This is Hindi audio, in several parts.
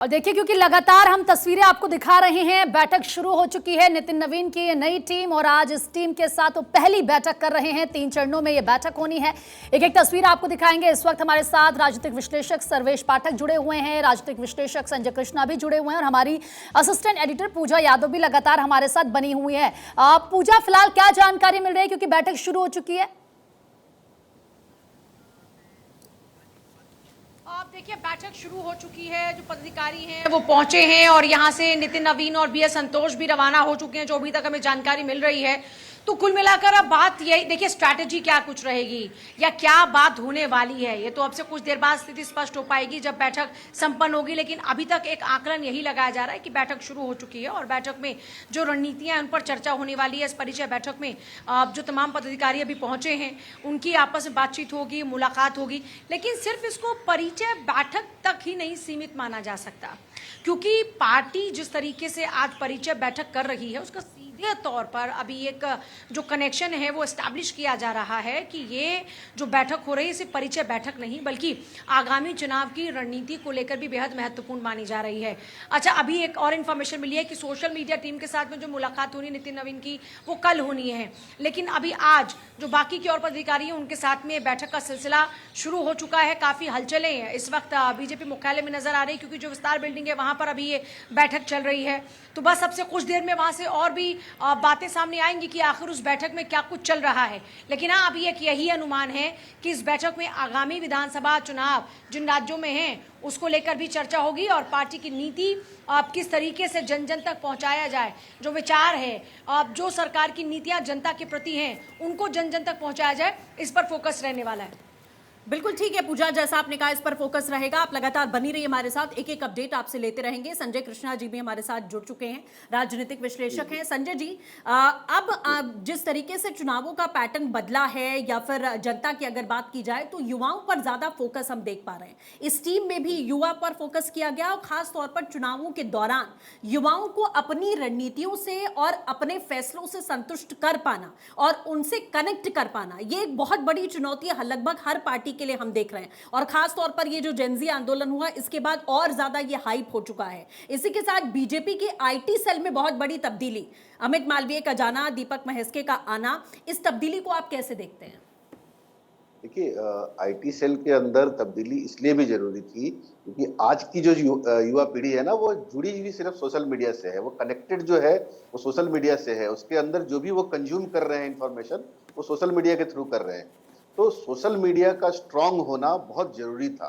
और देखिए, क्योंकि लगातार हम तस्वीरें आपको दिखा रहे हैं, बैठक शुरू हो चुकी है नितिन नवीन की ये नई टीम, और आज इस टीम के साथ वो पहली बैठक कर रहे हैं। 3 चरणों में ये बैठक होनी है। एक एक तस्वीर आपको दिखाएंगे। इस वक्त हमारे साथ राजनीतिक विश्लेषक सर्वेश पाठक जुड़े हुए हैं, राजनीतिक विश्लेषक संजय कृष्णा भी जुड़े हुए हैं, और हमारी असिस्टेंट एडिटर पूजा यादव भी लगातार हमारे साथ बनी हुई है। पूजा, फिलहाल क्या जानकारी मिल रही है, क्योंकि बैठक शुरू हो चुकी है? आप देखिए, बैठक शुरू हो चुकी है। जो पदाधिकारी हैं वो पहुंचे हैं और यहां से नितिन नवीन और बी एस संतोष भी रवाना हो चुके हैं, जो अभी तक हमें जानकारी मिल रही है। तो कुल मिलाकर अब बात यही, देखिए स्ट्रैटेजी क्या कुछ रहेगी या क्या बात होने वाली है, ये तो अब से कुछ देर बाद स्थिति स्पष्ट हो पाएगी जब बैठक संपन्न होगी। लेकिन अभी तक एक आकलन यही लगाया जा रहा है कि बैठक शुरू हो चुकी है और बैठक में जो रणनीतियां हैं उन पर चर्चा होने वाली है। इस परिचय बैठक में जो तमाम पदाधिकारी अभी पहुंचे हैं उनकी आपस में बातचीत होगी, मुलाकात होगी। लेकिन सिर्फ इसको परिचय बैठक तक ही नहीं सीमित माना जा सकता, क्योंकि पार्टी जिस तरीके से आज परिचय बैठक कर रही है उसका सीधे तौर पर अभी एक जो कनेक्शन है वो एस्टैब्लिश किया जा रहा है कि ये जो बैठक हो रही है सिर्फ परिचय बैठक नहीं बल्कि आगामी चुनाव की रणनीति को लेकर भी बेहद महत्वपूर्ण मानी जा रही है। अच्छा, अभी एक और इन्फॉर्मेशन मिली है कि सोशल मीडिया टीम के साथ में जो मुलाकात होनी नितिन नवीन की वो कल होनी है, लेकिन अभी आज जो बाकी के और पदाधिकारी हैं उनके साथ में बैठक का सिलसिला शुरू हो चुका है। काफी हलचलें हैं इस वक्त बीजेपी मुख्यालय में नजर आ रही, क्योंकि जो विस्तार बिल्डिंग है वहां पर अभी ये बैठक चल रही है। तो बस अब से कुछ देर में वहां से और भी बातें सामने आएंगी कि आखिर उस बैठक में क्या कुछ चल रहा है। लेकिन हाँ, अभी एक यही अनुमान है कि इस बैठक में आगामी विधानसभा चुनाव जिन राज्यों में हैं उसको लेकर भी चर्चा होगी और पार्टी की नीति किस तरीके से जन जन तक पहुंचाया जाए, जो विचार है जो सरकार की नीतियां जनता के प्रति हैं उनको जन जन तक पहुंचाया जाए, इस पर फोकस रहने वाला है। बिल्कुल ठीक है पूजा, जैसा आपने कहा इस पर फोकस रहेगा। आप लगातार बनी रहिए हमारे साथ, एक एक अपडेट आपसे लेते रहेंगे। संजय कृष्णा जी भी हमारे साथ जुड़ चुके हैं, राजनीतिक विश्लेषक हैं। संजय जी, अब जिस तरीके से चुनावों का पैटर्न बदला है या फिर जनता की अगर बात की जाए तो युवाओं पर ज्यादा फोकस हम देख पा रहे हैं। इस टीम में भी युवा पर फोकस किया गया और खास तौर पर चुनावों के दौरान युवाओं को अपनी रणनीतियों से और अपने फैसलों से संतुष्ट कर पाना और उनसे कनेक्ट कर पाना, ये एक बहुत बड़ी चुनौती है लगभग हर पार्टी के लिए हम देख रहे हैं। और खास तौर पर ये जो जेनजी आंदोलन हुआ इसके बाद और ज्यादा ये हाइप हो चुका है। इसी के साथ बीजेपी की आईटी सेल में बहुत बड़ी तब्दीली, अमित मालवीय का जाना, दीपक महेश्वरी का आना, इस तब्दीली को आप कैसे देखते हैं? देखिए, आईटी सेल के अंदर तब्दीली इसलिए भी जरूरी थी क्योंकि आज की जो युवा पीढ़ी है ना, वो जुड़ी हुई सिर्फ सोशल मीडिया से है। वो कनेक्टेड जो है वो सोशल मीडिया से है। उसके अंदर जो भी वो कंज्यूम कर रहे हैं इंफॉर्मेशन, वो सोशल मीडिया के थ्रू कर रहे हैं। तो सोशल मीडिया का स्ट्रांग होना बहुत जरूरी था।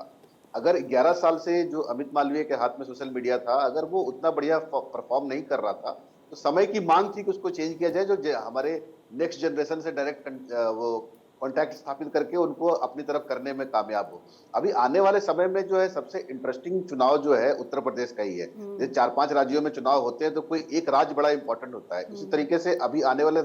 अगर 11 साल से जो अमित मालवीय के हाथ में सोशल मीडिया था, अगर वो उतना बढ़िया परफॉर्म नहीं कर रहा था, तो समय की मांग थी कि उसको चेंज किया जाए, जो हमारे नेक्स्ट जनरेशन से डायरेक्ट वो कॉन्टैक्ट स्थापित करके उनको अपनी तरफ करने में कामयाब हो। अभी आने वाले समय में जो है सबसे इंटरेस्टिंग चुनाव जो है उत्तर प्रदेश का ही है। जैसे 4-5 राज्यों में चुनाव होते हैं तो कोई एक राज्य बड़ा इंपॉर्टेंट होता है, उसी तरीके से अभी आने वाले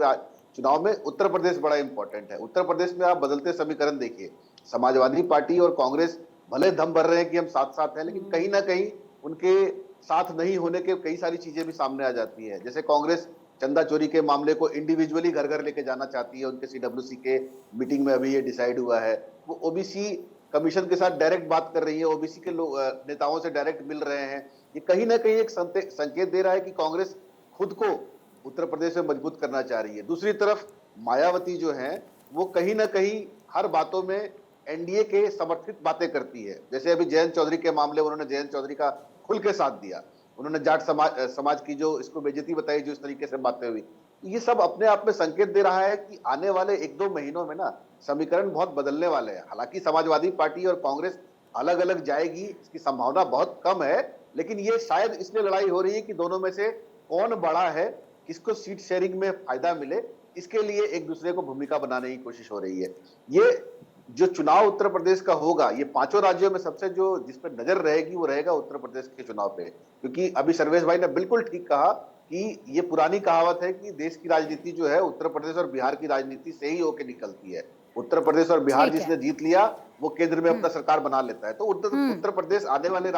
चुनाव में उत्तर प्रदेश बड़ा इंपॉर्टेंट है। उत्तर प्रदेश में आप बदलते समीकरण देखिए, समाजवादी पार्टी और कांग्रेस भले दम भर रहे हैं कि हम साथ साथ हैं, लेकिन कहीं ना कहीं उनके साथ नहीं होने के कई सारी चीजें भी सामने आ जाती हैं। जैसे कांग्रेस चंदा चोरी के मामले को इंडिविजुअली घर घर लेके जाना चाहती है। उनके सीडब्ल्यूसी के मीटिंग में अभी ये डिसाइड हुआ है। वो ओबीसी कमीशन के साथ डायरेक्ट बात कर रही है, ओबीसी के नेताओं से डायरेक्ट मिल रहे हैं। ये कहीं ना कहीं एक संकेत दे रहा है कि कांग्रेस खुद को उत्तर प्रदेश में मजबूत करना चाह रही है। दूसरी तरफ मायावती जो है वो कहीं ना कहीं हर बातों में एनडीए के समर्थित बातें करती है। जैसे अभी जयंत चौधरी के मामले, उन्होंने जयंत चौधरी का खुल के साथ दिया। उन्होंने जाट समाज की जो इसको बेइज्जती बताई, जो इस तरीके से बातें हुई, ये सब अपने आप में संकेत दे रहा है कि आने वाले 1-2 महीनों में ना समीकरण बहुत बदलने वाले हैं। हालांकि समाजवादी पार्टी और कांग्रेस अलग अलग जाएगी इसकी संभावना बहुत कम है, लेकिन ये शायद इसलिए लड़ाई हो रही है कि दोनों में से कौन बड़ा है, किसको सीट शेयरिंग में फायदा मिले, इसके लिए एक दूसरे को भूमिका बनाने की कोशिश हो रही है। ये जो चुनाव उत्तर प्रदेश का होगा, ये 5 राज्यों में सबसे जो जिस पर नजर रहेगी वो रहेगा उत्तर प्रदेश के चुनाव पे। क्योंकि अभी सर्वेश भाई ने बिल्कुल ठीक कहा कि ये पुरानी कहावत है कि देश की राजनीति जो है उत्तर प्रदेश और बिहार की राजनीति से ही होके निकलती है। उत्तर प्रदेश और बिहार जिसने जीत लिया वो केंद्र में अपना सरकार बना लेता है। तो उत्तर प्रदेश आने वाले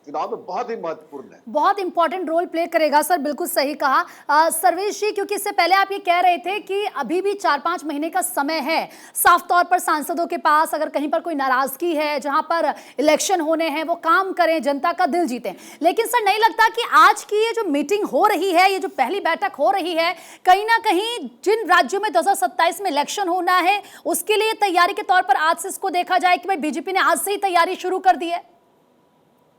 चुनाव में बहुत ही महत्वपूर्ण है, बहुत इंपॉर्टेंट रोल प्ले करेगा सर, बिल्कुल सही कहा। सर्वेश जी, क्योंकि इससे पहले आप ये कह रहे थे कि अभी भी 4-5 महीने का समय है साफ तौर पर सांसदों के पास, अगर कहीं पर कोई नाराजगी है, जहां पर इलेक्शन होने हैं, वो काम करें, जनता का दिल जीतें। लेकिन सर नहीं लगता कि आज की ये जो मीटिंग हो रही है, ये जो पहली बैठक हो रही है, कहीं ना कहीं जिन राज्यों में 2027 में इलेक्शन होना है उसके लिए तैयारी के तौर पर आज से इसको देखा जाए कि भाई बीजेपी ने आज से ही तैयारी शुरू कर दी है?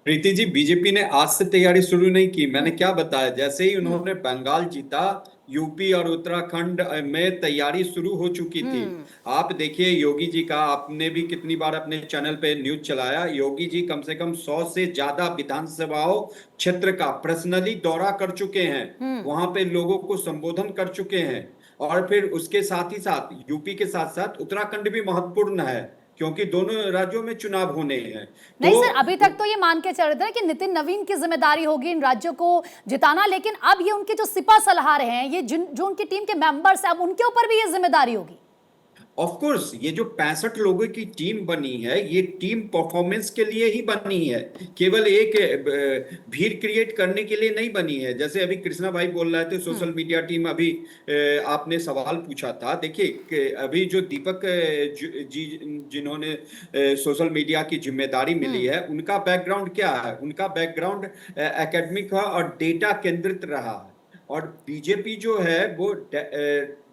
प्रीति जी, बीजेपी ने आज से तैयारी शुरू नहीं की। मैंने क्या बताया, जैसे ही उन्होंने बंगाल जीता, यूपी और उत्तराखंड में तैयारी शुरू हो चुकी थी। आप देखिए योगी जी का, आपने भी कितनी बार अपने चैनल पे न्यूज चलाया, योगी जी कम से कम 100 से ज्यादा विधानसभाओं क्षेत्र का पर्सनली दौरा कर चुके हैं, वहां पे लोगों को संबोधन कर चुके हैं। और फिर उसके साथ ही साथ यूपी के साथ साथ उत्तराखंड भी महत्वपूर्ण है, क्योंकि दोनों राज्यों में चुनाव होने हैं। नहीं सर, अभी तक तो ये मान के चल रहे थे कि नितिन नवीन की जिम्मेदारी होगी इन राज्यों को जिताना, लेकिन अब ये उनके जो सिपा सलाहकार हैं, ये जो उनकी टीम के मेंबर्स हैं, अब उनके ऊपर भी ये जिम्मेदारी होगी। ऑफ कोर्स, ये जो 65 लोगों की टीम बनी है, ये टीम परफॉर्मेंस के लिए ही बनी है, केवल एक भीड़ क्रिएट करने के लिए नहीं बनी है। जैसे अभी कृष्णा भाई बोल रहे थे सोशल मीडिया टीम, अभी आपने सवाल पूछा था। देखिए अभी जो दीपक जी जिन्होंने सोशल मीडिया की जिम्मेदारी मिली है, उनका बैकग्राउंड क्या है? उनका बैकग्राउंड एकेडमिक है और डेटा केंद्रित रहा है। और बीजेपी जो है वो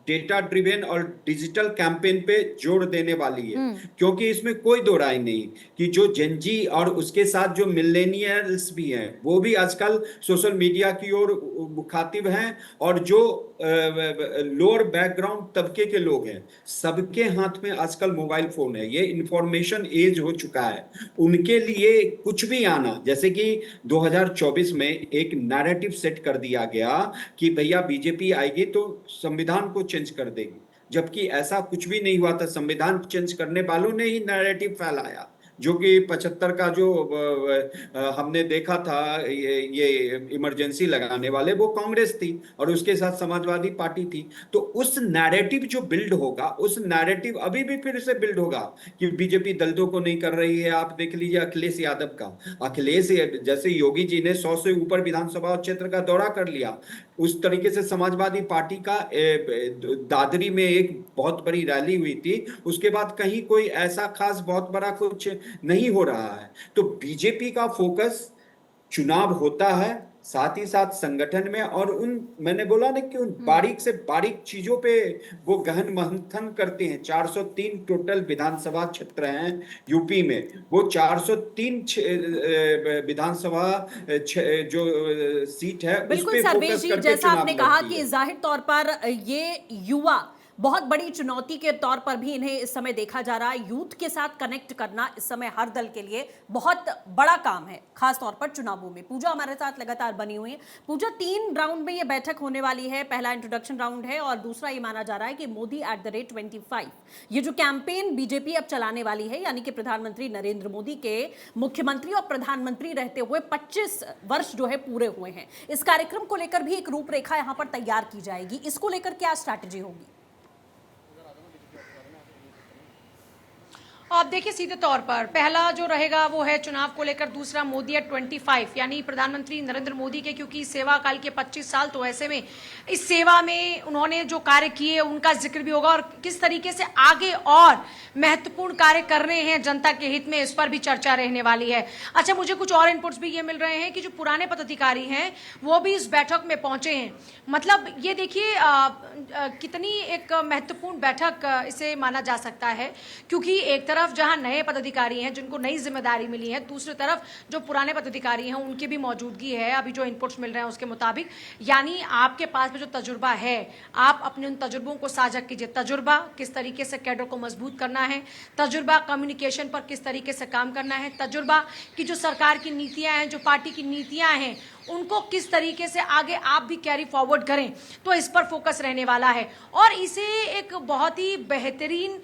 डेटा ड्रिवेन और डिजिटल कैंपेन पे जोर देने वाली है, क्योंकि इसमें कोई दो राय नहीं कि जो जेनजी और उसके साथ जो मिलेनियल्स भी हैं, वो भी आजकल सोशल मीडिया की ओर मुखातिब हैं, और जो लोअर बैकग्राउंड तबके के लोग हैं, सबके हाथ में आजकल मोबाइल फोन है। ये इंफॉर्मेशन एज हो चुका है, उनके लिए कुछ भी आना, जैसे कि 2024 में एक नैरेटिव सेट कर दिया गया कि भैया बीजेपी आएगी तो संविधान को चेंज कर देगी, जबकि ऐसा कुछ भी नहीं हुआ था। संविधान चेंज करने वालों ने ही नैरेटिव फैलाया, जो कि 75 का जो हमने देखा था, ये इमरजेंसी लगाने वाले, वो कांग्रेस थी और उसके साथ समाजवादी पार्टी थी। तो उस नैरेटिव जो बिल्ड होगा, उस नैरेटिव अभी भी फिर से बिल्ड होगा कि बीजेपी दलितों को नहीं कर रही है। आप देख लीजिए अखिलेश यादव का, अखिलेश जैसे योगी जी ने 100 से ऊपर विधानसभा क्षेत्र का दौरा कर लिया, उस तरीके से समाजवादी पार्टी का दादरी में एक बहुत बड़ी रैली हुई थी, उसके बाद कहीं कोई ऐसा खास बहुत बड़ा कुछ नहीं हो रहा है। तो बीजेपी का फोकस चुनाव होता है, साथ ही साथ संगठन में, और उन मैंने बोला ना कि उन बारीक से बारीक चीजों पे वो गहन मंथन करते हैं। 403 टोटल विधानसभा क्षेत्र हैं यूपी में, वो 403 विधानसभा जो सीट है उस बिल्कुल पे सर्वेश फोकस जी, करके जैसा चुनाव आपने कहा लड़ती कि है। जाहिर तौर पर ये युवा बहुत बड़ी चुनौती के तौर पर भी इन्हें इस समय देखा जा रहा है। यूथ के साथ कनेक्ट करना इस समय हर दल के लिए बहुत बड़ा काम है, खास तौर पर चुनावों में। पूजा हमारे साथ लगातार बनी हुई है। पूजा, 3 राउंड में ये बैठक होने वाली है। पहला इंट्रोडक्शन राउंड है और दूसरा ये माना जा रहा है कि मोदी @25, ये जो कैंपेन बीजेपी अब चलाने वाली है, यानी कि प्रधानमंत्री नरेंद्र मोदी के मुख्यमंत्री और प्रधानमंत्री रहते हुए 25 वर्ष जो है पूरे हुए हैं। इस कार्यक्रम को लेकर भी एक रूपरेखा यहां पर तैयार की जाएगी। इसको लेकर क्या स्ट्रैटेजी होगी? अब देखिए, सीधे तौर पर पहला जो रहेगा वो है चुनाव को लेकर, दूसरा मोदी @25, यानी प्रधानमंत्री नरेंद्र मोदी के, क्योंकि सेवा काल के 25 साल, तो ऐसे में इस सेवा में उन्होंने जो कार्य किए उनका जिक्र भी होगा, और किस तरीके से आगे और महत्वपूर्ण कार्य कर रहे हैं जनता के हित में, इस पर भी चर्चा रहने वाली है। अच्छा, मुझे कुछ और इनपुट्स भी ये मिल रहे हैं कि जो पुराने पदाधिकारी हैं वो भी इस बैठक में पहुंचे हैं। मतलब ये देखिए कितनी एक महत्वपूर्ण बैठक इसे माना जा सकता है, क्योंकि एक तरफ जहां नए पदाधिकारी हैं जिनको नई जिम्मेदारी मिली है, दूसरी तरफ जो पुराने पदाधिकारी हैं उनकी भी मौजूदगी है। अभी जो इनपुट्स मिल रहे हैं उसके मुताबिक, यानी आपके पास में जो तजुर्बा है, आप अपने उन तजुर्बों को साझा कीजिए। तजुर्बा किस तरीके से कैडर को मजबूत करना है, तजुर्बा कम्युनिकेशन पर किस तरीके से काम करना है, तजुर्बा की जो सरकार की नीतियां हैं, जो पार्टी की नीतियां हैं, उनको किस तरीके से आगे आप भी कैरी फॉरवर्ड करें, तो इस पर फोकस रहने वाला है। और इसे एक बहुत ही बेहतरीन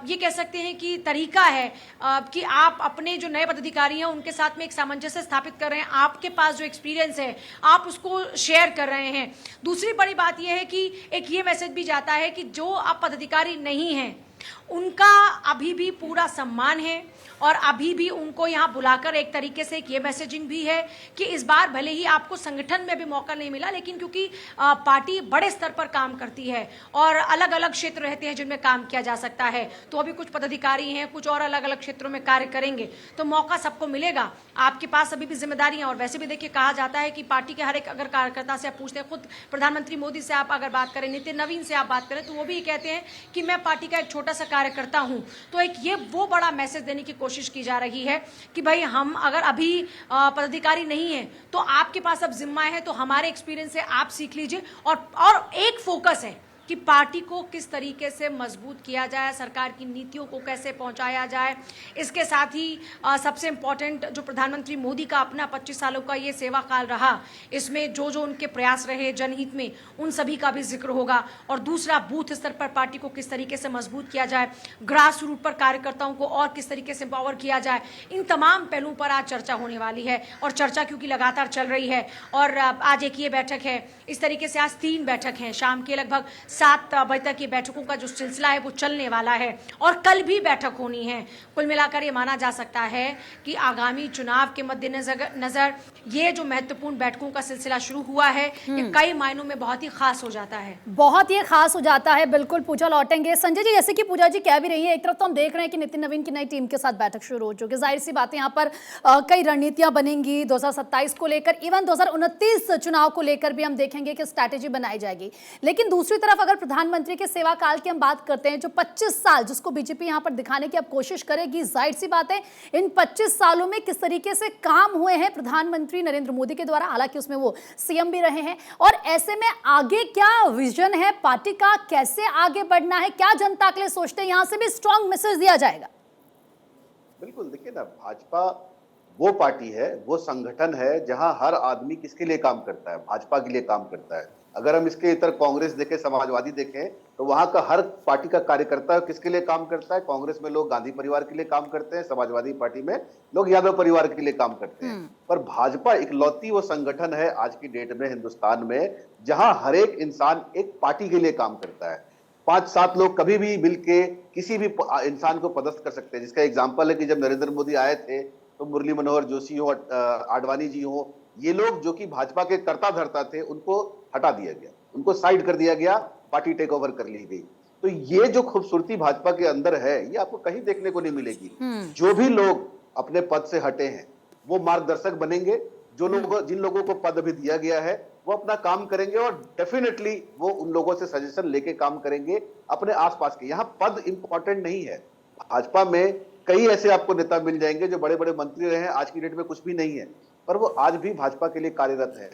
ये कह सकते हैं कि तरीका है कि आप अपने जो नए पदाधिकारी हैं उनके साथ में एक सामंजस्य स्थापित कर रहे हैं। आपके पास जो एक्सपीरियंस है आप उसको शेयर कर रहे हैं। दूसरी बड़ी बात यह है कि एक ये मैसेज भी जाता है कि जो आप पदाधिकारी नहीं हैं उनका अभी भी पूरा सम्मान है और अभी भी उनको यहाँ बुलाकर एक तरीके से एक ये मैसेजिंग भी है कि इस बार भले ही आपको संगठन में भी मौका नहीं मिला, लेकिन क्योंकि पार्टी बड़े स्तर पर काम करती है और अलग अलग क्षेत्र रहते हैं जिनमें काम किया जा सकता है, तो अभी कुछ पदाधिकारी हैं, कुछ और अलग अलग क्षेत्रों में कार्य करेंगे, तो मौका सबको मिलेगा। आपके पास अभी भी जिम्मेदारियां, और वैसे भी देखिए कहा जाता है कि पार्टी के हर एक अगर कार्यकर्ता से आप पूछते हैं, खुद प्रधानमंत्री मोदी से आप अगर बात करें, नितिन नवीन से आप बात करें, तो वो भी कहते हैं कि मैं पार्टी का एक छोटा सा कार्यकर्ता हूं। तो एक ये वो बड़ा मैसेज देने की कोशिश की जा रही है कि भाई हम अगर अभी पदाधिकारी नहीं है तो आपके पास अब जिम्मा है, तो हमारे एक्सपीरियंस से आप सीख लीजिए। और एक फोकस है कि पार्टी को किस तरीके से मजबूत किया जाए, सरकार की नीतियों को कैसे पहुंचाया जाए। इसके साथ ही सबसे इम्पॉर्टेंट जो प्रधानमंत्री मोदी का अपना 25 सालों का ये सेवा काल रहा, इसमें जो जो उनके प्रयास रहे जनहित में, उन सभी का भी जिक्र होगा। और दूसरा, बूथ स्तर पर पार्टी को किस तरीके से मजबूत किया जाए, ग्रास रूट पर कार्यकर्ताओं को और किस तरीके से एम्पावर किया जाए, इन तमाम पहलुओं पर आज चर्चा होने वाली है। और चर्चा क्योंकि लगातार चल रही है, और आज एक ये बैठक है, इस तरीके से आज 3 बैठक हैं, शाम के लगभग 7 बजे तक ये बैठकों का जो सिलसिला है वो चलने वाला है, और कल भी बैठक होनी है। कुल मिलाकर ये माना जा सकता है कि आगामी चुनाव के मद्देनजर ये जो महत्वपूर्ण बैठकों का सिलसिला शुरू हुआ है, ये कई मायनों में बहुत ही खास हो जाता है, बहुत ही खास हो जाता है। बिल्कुल पूजा लौटेंगे। संजय जी, जैसे कि पूजा जी कह भी रही है, एक तरफ तो हम देख रहे हैं कि नितिन नवीन की नई टीम के साथ बैठक शुरू हो चुकी है, जाहिर सी बात है यहाँ पर कई रणनीतियां बनेंगी 2027 को लेकर, इवन 2029 चुनाव को लेकर भी हम देखेंगे कि स्ट्रैटेजी बनाई जाएगी। लेकिन दूसरी तरफ अगर प्रधानमंत्री के सेवा काल की हम बात करते हैं, जो 25 साल जिसको बीजेपी यहाँ पर दिखाने की अब कोशिश करेगी, जाहिर सी बात है इन 25 सालों में किस तरीके से काम हुए हैं प्रधानमंत्री नरेंद्र मोदी के द्वारा, हालांकि उसमें वो सीएम भी रहे हैं, और ऐसे में आगे क्या विजन है पार्टी का, कैसे आगे बढ़ना है, क्या जनता के लिए सोचते हैं, यहां से भी स्ट्रॉन्ग मैसेज दिया जाएगा। बिल्कुल, देखिए ना, भाजपा वो पार्टी है, वो संगठन है जहां हर आदमी किसके लिए काम करता है, भाजपा के लिए काम करता है। अगर हम इसके इतर कांग्रेस देखें, समाजवादी देखें, तो वहां का हर पार्टी का कार्यकर्ता किसके लिए काम करता है। कांग्रेस में लोग गांधी परिवार के लिए काम करते हैं, समाजवादी पार्टी में लोग यादव परिवार के लिए काम करते हैं। पर भाजपा इकलौती वो संगठन है आज की डेट में हिंदुस्तान में जहां हर एक इंसान एक पार्टी के लिए काम करता है। 5-7 लोग कभी भी मिलके किसी भी इंसान को पदस्थ कर सकते हैं, जिसका एग्जाम्पल है कि जब नरेंद्र मोदी आए थे तो मुरली मनोहर जोशी हो, आडवाणी जी हो, ये लोग जो कि भाजपा के कर्ता धर्ता थे, उनको हटा दिया गया, उनको साइड कर दिया गया, पार्टी टेक ओवर कर ली गई। तो ये जो खूबसूरती भाजपा के अंदर है, ये आपको कहीं देखने को नहीं मिलेगी। जो भी लोग अपने पद से हटे हैं वो मार्गदर्शक बनेंगे, जिन लोगों को पद अभी दिया गया है वो अपना काम करेंगे, और डेफिनेटली वो उन लोगों से सजेशन लेके काम करेंगे अपने आसपास के। यहाँ पद इंपॉर्टेंट नहीं है। भाजपा में कई ऐसे आपको नेता मिल जाएंगे जो बड़े बड़े मंत्री रहे हैं, आज की डेट में कुछ भी नहीं है, पर वो आज भी भाजपा के लिए कार्यरत है,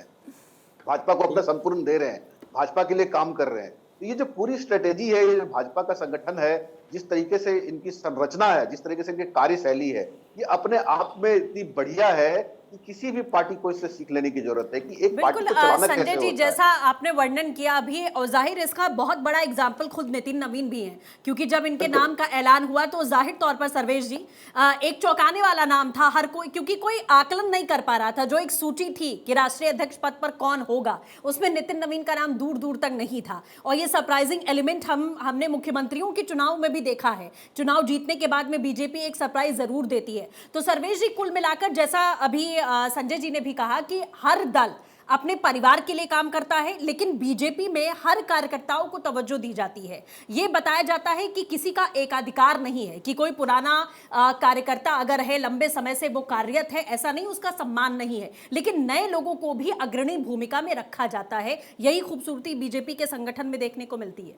भाजपा को अपना संपूर्ण दे रहे हैं, भाजपा के लिए काम कर रहे हैं। तो ये जो पूरी स्ट्रेटेजी है, ये भाजपा का संगठन है, जिस तरीके से इनकी संरचना है, जिस तरीके से इनकी कार्यशैली है, ये अपने आप में इतनी बढ़िया है कि किसी भी पार्टी को इससे सीख लेने की जरूरत है कि एक पार्टी को चलाना कैसे संजय जी, होता जैसा आपने वर्णन किया अभी, और जाहिर इसका बहुत बड़ा एग्जाम्पल खुद नितिन नवीन भी हैं, क्योंकि जब इनके नाम का ऐलान हुआ तो जाहिर तौर पर सर्वेश जी एक चौंकाने वाला नाम था हर कोई, क्योंकि कोई आकलन नहीं कर पा रहा था। जो एक सूची थी कि राष्ट्रीय अध्यक्ष पद पर कौन होगा, उसमें नितिन नवीन का नाम दूर दूर तक नहीं था। और ये सरप्राइजिंग एलिमेंट हमने मुख्यमंत्रियों के चुनाव में भी देखा है, चुनाव जीतने के बाद में बीजेपी एक सरप्राइज जरूर देती है। तो सर्वेश जी, कुल मिलाकर जैसा अभी संजय जी ने भी कहा कि हर दल अपने परिवार के लिए काम करता है, लेकिन बीजेपी में हर कार्यकर्ताओं को तवज्जो दी जाती है। यह बताया जाता है कि किसी का एकाधिकार नहीं है, कि कोई पुराना कार्यकर्ता अगर है, लंबे समय से वो कार्यरत है, ऐसा नहीं, उसका सम्मान नहीं है, लेकिन नए लोगों को भी अग्रणी भूमिका में रखा जाता है। यही खूबसूरती बीजेपी के संगठन में देखने को मिलती है।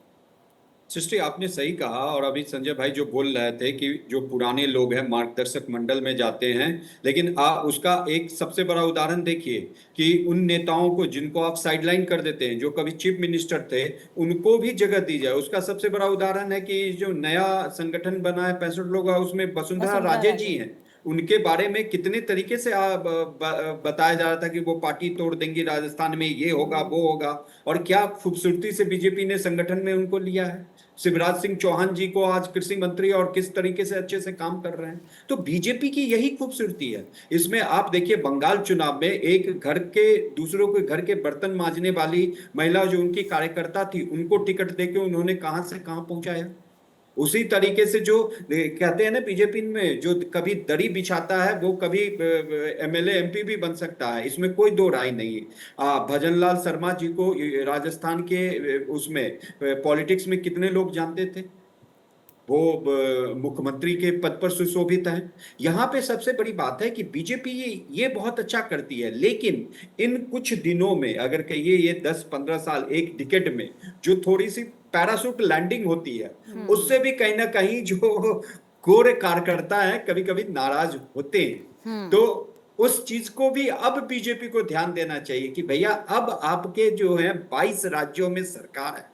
सृष्टि, आपने सही कहा। और अभी संजय भाई जो बोल रहे थे कि जो पुराने लोग हैं मार्गदर्शक मंडल में जाते हैं, लेकिन उसका एक सबसे बड़ा उदाहरण देखिए कि उन नेताओं को जिनको आप साइडलाइन कर देते हैं, जो कभी चीफ मिनिस्टर थे, उनको भी जगह दी जाए। उसका सबसे बड़ा उदाहरण है कि जो नया संगठन बना है 65 लोग, उसमें वसुंधरा राजे जी हैं। उनके बारे में कितने तरीके से बताया जा रहा था कि वो पार्टी तोड़ देंगी, राजस्थान में ये होगा वो होगा, और क्या खूबसूरती से बीजेपी ने संगठन में उनको लिया है। शिवराज सिंह चौहान जी को आज कृषि मंत्री, और किस तरीके से अच्छे से काम कर रहे हैं। तो बीजेपी की यही खूबसूरती है। इसमें आप देखिए, बंगाल चुनाव में एक घर के दूसरों के घर के बर्तन मांजने वाली महिला जो उनकी कार्यकर्ता थी, उनको टिकट देके उन्होंने कहां से कहां पहुंचाया। उसी तरीके से जो कहते हैं ना बीजेपी में, जो कभी दरी बिछाता है वो कभी एमएलए एमपी भी बन सकता है, इसमें कोई दो राय नहीं है। भजनलाल शर्मा जी को राजस्थान के उसमें पॉलिटिक्स में कितने लोग जानते थे, वो मुख्यमंत्री के पद पर सुशोभित हैं। यहाँ पे सबसे बड़ी बात है कि बीजेपी ये बहुत अच्छा करती है, लेकिन इन कुछ दिनों में अगर कहिए ये 10-15 साल, एक डिकेड में जो थोड़ी सी पैराशूट लैंडिंग होती है, उससे भी कहीं ना कहीं जो कोर कार्यकर्ता है कभी कभी नाराज होते हैं। तो उस चीज को भी अब बीजेपी को ध्यान देना चाहिए कि भैया अब आपके जो है 22 राज्यों में सरकार है,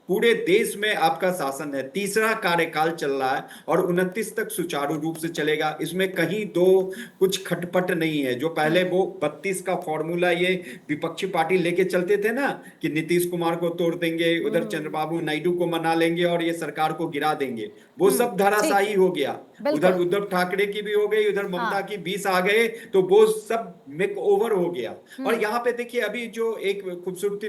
पूरे देश में आपका शासन है, तीसरा कार्यकाल चल रहा है और 29 तक सुचारू रूप से चलेगा। इसमें कहीं दो कुछ खटपट नहीं है। जो पहले वो 32 का फॉर्मूला ये विपक्षी पार्टी लेके चलते थे ना कि नीतीश कुमार को तोड़ देंगे, उधर चंद्रबाबू नायडू को मना लेंगे और ये सरकार को गिरा देंगे, वो सब धराशायी हो गया। उधर उद्धव ठाकरे की भी हो गई, उधर ममता की 20 आ गए, तो वो सब मेक ओवर हो गया। और यहाँ पे देखिए अभी जो एक खूबसूरती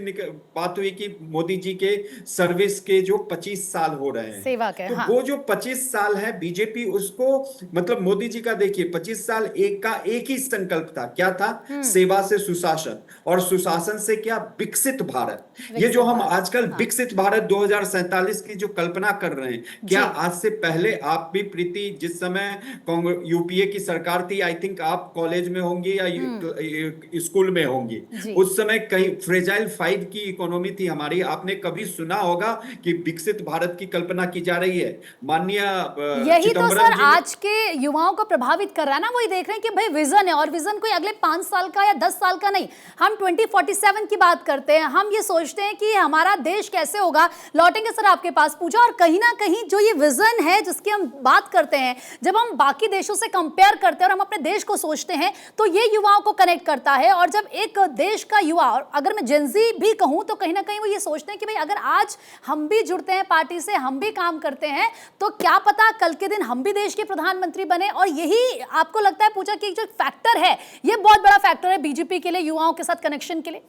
बात हुई कि मोदी जी के सर्विस के जो 25 साल हो रहे हैं, सेवा के, तो हाँ। वो जो 25 साल है बीजेपी उसको, मतलब मोदी जी का देखिए 25 साल एक ही संकल्प था, क्या था? सेवा से सुशासन, और सुशासन से क्या? विकसित भारत। ये जो हम आजकल विकसित भारत 2047 की जो कल्पना कर रहे हैं, क्या आज से पहले आप भी प्रीति, जिस समय यूपीए की सरकार थी, आई थिंक आप कॉलेज में होंगी या स्कूल में होंगी, उस समय कहीं फ्रेजाइल 5 की इकोनॉमी थी हमारी। आपने कभी सुना होगा कि विकसित भारत की कल्पना की जा रही है? माननीय यही तो सर आज के युवाओं को प्रभावित कर रहा है ना, वही देख रहे हैं कि भाई विजन है, और विजन कोई अगले 5 साल का या 10 साल का नहीं, हम 2047 की बात करते हैं। हम ये सोचते हैं कि हमारा देश कैसे होगा। लौटेंगे सर आपके पास पूजा, और कहीं ना कहीं जो ये विजन है जिसकी हम बात करते हैं, जब हम बाकी देशों से कंपेयर करते हैं और हम अपने देश को सोचते हैं, तो ये युवाओं को कनेक्ट करता है। और जब एक देश का युवा, और अगर मैं जेनजी भी कहूं, तो कहीं ना कहीं वो ये सोचते हैं कि भाई अगर आज हम भी जुड़ते हैं पार्टी से, हम भी काम करते हैं, तो क्या पता कल के दिन हम भी देश के प्रधानमंत्री बने। और यही आपको लगता है पूजा कि जो फैक्टर है, ये बहुत बड़ा फैक्टर है बीजेपी के लिए, युवाओं के साथ कनेक्शन के लिए?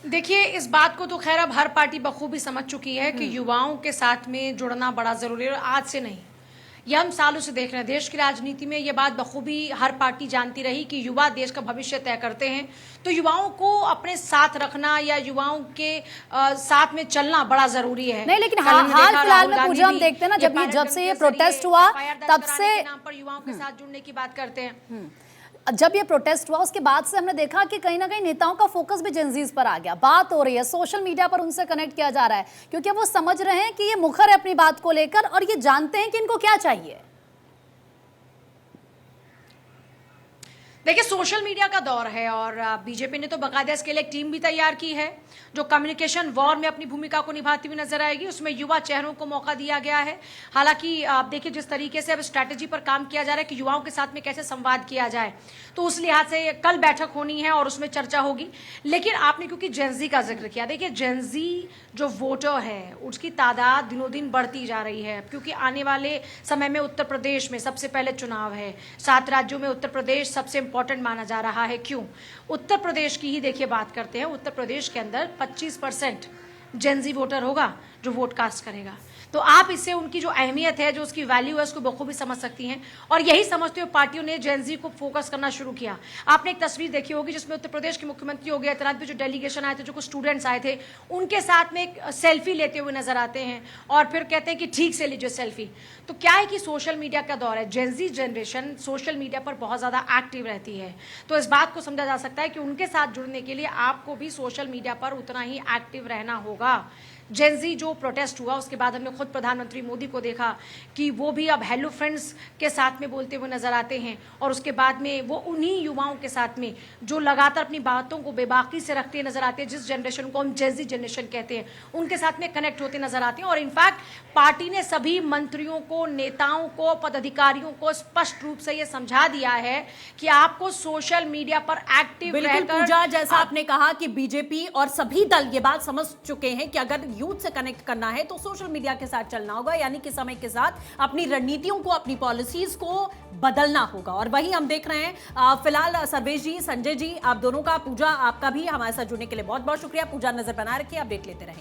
देखिए, इस बात को तो खैर अब हर पार्टी बखूबी समझ चुकी है कि युवाओं के साथ में जुड़ना बड़ा जरूरी है। और आज से नहीं, ये हम सालों से देख रहे हैं। देश की राजनीति में ये बात बखूबी हर पार्टी जानती रही कि युवा देश का भविष्य तय करते हैं। तो युवाओं को अपने साथ रखना या युवाओं के साथ में चलना बड़ा जरूरी है। नहीं, लेकिन हाल फिलहाल में पूजा हम देखते हैं ना, जब से ये प्रोटेस्ट हुआ तब से नाम पर युवाओं के साथ जुड़ने की बात करते हैं। जब ये प्रोटेस्ट हुआ उसके बाद से हमने देखा कि कहीं ना कहीं नेताओं का फोकस भी जेनजीज पर आ गया। बात हो रही है, सोशल मीडिया पर उनसे कनेक्ट किया जा रहा है, क्योंकि वो समझ रहे हैं कि ये मुखर है अपनी बात को लेकर, और ये जानते हैं कि इनको क्या चाहिए। देखिए, सोशल मीडिया का दौर है और बीजेपी ने तो बाकायदा इसके लिए एक टीम भी तैयार की है जो कम्युनिकेशन वॉर में अपनी भूमिका को निभाती हुई नजर आएगी। उसमें युवा चेहरों को मौका दिया गया है। हालांकि आप देखिए जिस तरीके से अब स्ट्रैटेजी पर काम किया जा रहा है कि युवाओं के साथ में कैसे संवाद किया जाए, तो उस लिहाज से कल बैठक होनी है और उसमें चर्चा होगी। लेकिन आपने क्योंकि जेनजी का जिक्र किया, देखिए जेनजी जो वोटर है उसकी तादाद दिनों दिन बढ़ती जा रही है, क्योंकि आने वाले समय में उत्तर प्रदेश में सबसे पहले चुनाव है। 7 राज्यों में उत्तर प्रदेश सबसे इंपॉर्टेंट माना जा रहा है। क्यों? उत्तर प्रदेश की ही देखिए बात करते हैं। उत्तर प्रदेश के अंदर 25% जेनजी वोटर होगा जो वोट कास्ट करेगा। तो आप इससे उनकी जो अहमियत है, जो उसकी वैल्यू है, उसको बखूबी समझ सकती हैं। और यही समझते हुए पार्टियों ने जेनजी को फोकस करना शुरू किया। आपने एक तस्वीर देखी होगी जिसमें उत्तर प्रदेश के मुख्यमंत्री योगी आदित्यनाथ पे जो डेलीगेशन आए थे, जो कुछ स्टूडेंट्स आए थे, उनके साथ में एक सेल्फी लेते हुए नजर आते हैं और फिर कहते हैं कि ठीक से लीजिए सेल्फी। तो क्या है कि सोशल मीडिया का दौर है, जेनजी जनरेशन सोशल मीडिया पर बहुत ज़्यादा एक्टिव रहती है। तो इस बात को समझा जा सकता है कि उनके साथ जुड़ने के लिए आपको भी सोशल मीडिया पर उतना ही एक्टिव रहना होगा। जेनजी जो प्रोटेस्ट हुआ उसके बाद हमने खुद प्रधानमंत्री मोदी को देखा कि वो भी अब हेलो फ्रेंड्स के साथ में बोलते हुए नजर आते हैं, और उसके बाद में वो उन्हीं युवाओं के साथ में जो लगातार अपनी बातों को बेबाकी से रखते नजर आते हैं, जिस जनरेशन को हम जेनजी जनरेशन कहते हैं, उनके साथ में कनेक्ट होते नजर आते हैं। और इनफैक्ट पार्टी ने सभी मंत्रियों को, नेताओं को, पदाधिकारियों को स्पष्ट रूप से ये समझा दिया है कि आपको सोशल मीडिया पर एक्टिव रहकर, पूजा जैसा आपने कहा कि बीजेपी और सभी दल ये बात समझ चुके हैं कि अगर यूथ से कनेक्ट करना है तो सोशल मीडिया के साथ चलना होगा, यानी कि समय के साथ अपनी रणनीतियों को, अपनी पॉलिसीज को बदलना होगा। और वही हम देख रहे हैं फिलहाल सर्वेश जी, संजय जी, आप दोनों का, पूजा आपका भी हमारे साथ जुड़ने के लिए बहुत बहुत शुक्रिया। पूजा नजर बना रखिए, अपडेट लेते रहेंगे।